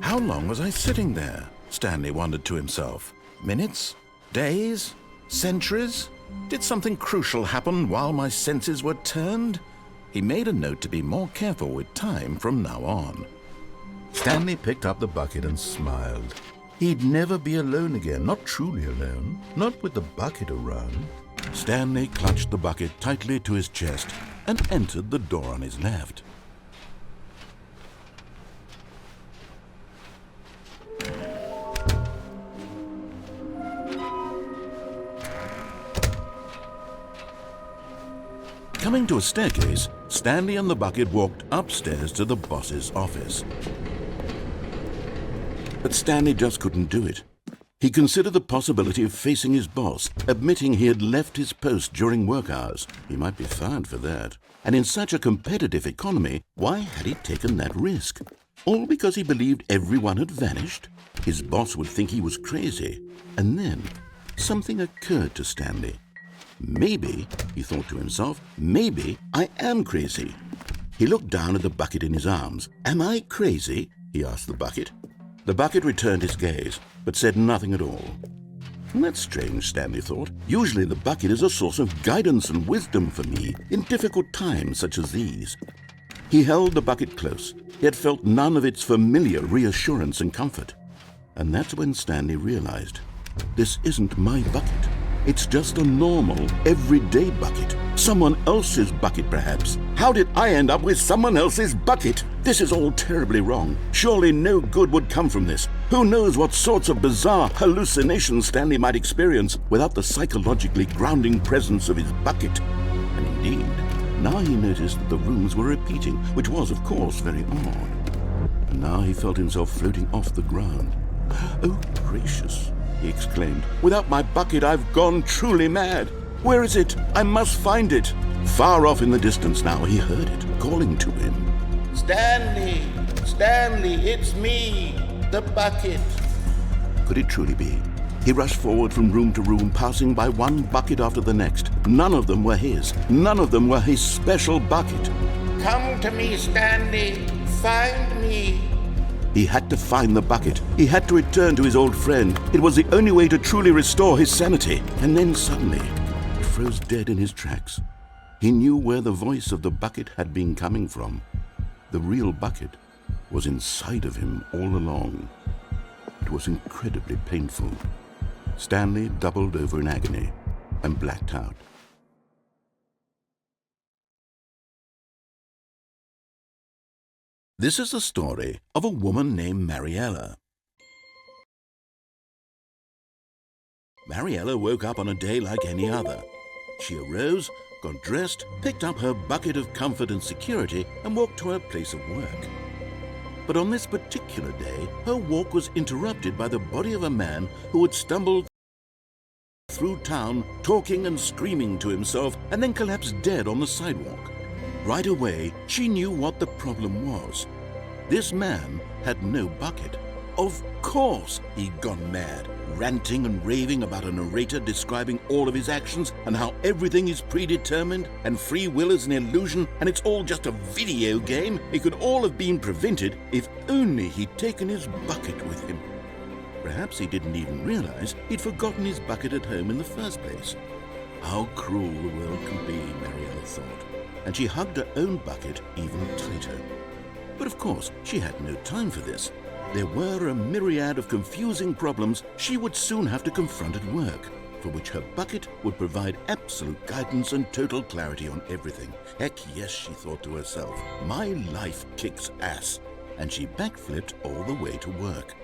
How long was I sitting there? Stanley wondered to himself. Minutes? Days? Centuries? Did something crucial happen while my senses were turned? He made a note to be more careful with time from now on. Stanley picked up the bucket and smiled. He'd never be alone again, not truly alone, not with the bucket around. Stanley clutched the bucket tightly to his chest and entered the door on his left. Coming to a staircase, Stanley and the bucket walked upstairs to the boss's office. But Stanley just couldn't do it. He considered the possibility of facing his boss, admitting he had left his post during work hours. He might be fired for that. And in such a competitive economy, why had he taken that risk? All because he believed everyone had vanished? His boss would think he was crazy. And then something occurred to Stanley. Maybe, he thought to himself, maybe I am crazy. He looked down at the bucket in his arms. Am I crazy? He asked the bucket. The bucket returned his gaze, but said nothing at all. That's strange, Stanley thought. Usually the bucket is a source of guidance and wisdom for me in difficult times such as these. He held the bucket close, yet felt none of its familiar reassurance and comfort. And that's when Stanley realized, this isn't my bucket. It's just a normal, everyday bucket. Someone else's bucket, perhaps. How did I end up with someone else's bucket? This is all terribly wrong. Surely no good would come from this. Who knows what sorts of bizarre hallucinations Stanley might experience without the psychologically grounding presence of his bucket. And indeed, now he noticed that the rooms were repeating, which was, of course, very odd. And now he felt himself floating off the ground. Oh, gracious, he exclaimed. Without my bucket, I've gone truly mad. Where is it? I must find it. Far off in the distance now, he heard it, calling to him. Stanley! Stanley, it's me, the bucket. Could it truly be? He rushed forward from room to room, passing by one bucket after the next. None of them were his. None of them were his special bucket. Come to me, Stanley. Find me. He had to find the bucket. He had to return to his old friend. It was the only way to truly restore his sanity. And then suddenly, he froze dead in his tracks. He knew where the voice of the bucket had been coming from. The real bucket was inside of him all along. It was incredibly painful. Stanley doubled over in agony and blacked out. This is the story of a woman named Mariella. Mariella woke up on a day like any other. She arose, got dressed, picked up her bucket of comfort and security, and walked to her place of work. But on this particular day, her walk was interrupted by the body of a man who had stumbled through town, talking and screaming to himself, and then collapsed dead on the sidewalk. Right away, she knew what the problem was. This man had no bucket. Of course he'd gone mad, ranting and raving about a narrator describing all of his actions and how everything is predetermined and free will is an illusion and it's all just a video game. It could all have been prevented if only he'd taken his bucket with him. Perhaps he didn't even realize he'd forgotten his bucket at home in the first place. How cruel the world can be, Mariella thought, and she hugged her own bucket even tighter. But of course, she had no time for this. There were a myriad of confusing problems she would soon have to confront at work, for which her bucket would provide absolute guidance and total clarity on everything. Heck yes, she thought to herself, my life kicks ass. And she backflipped all the way to work.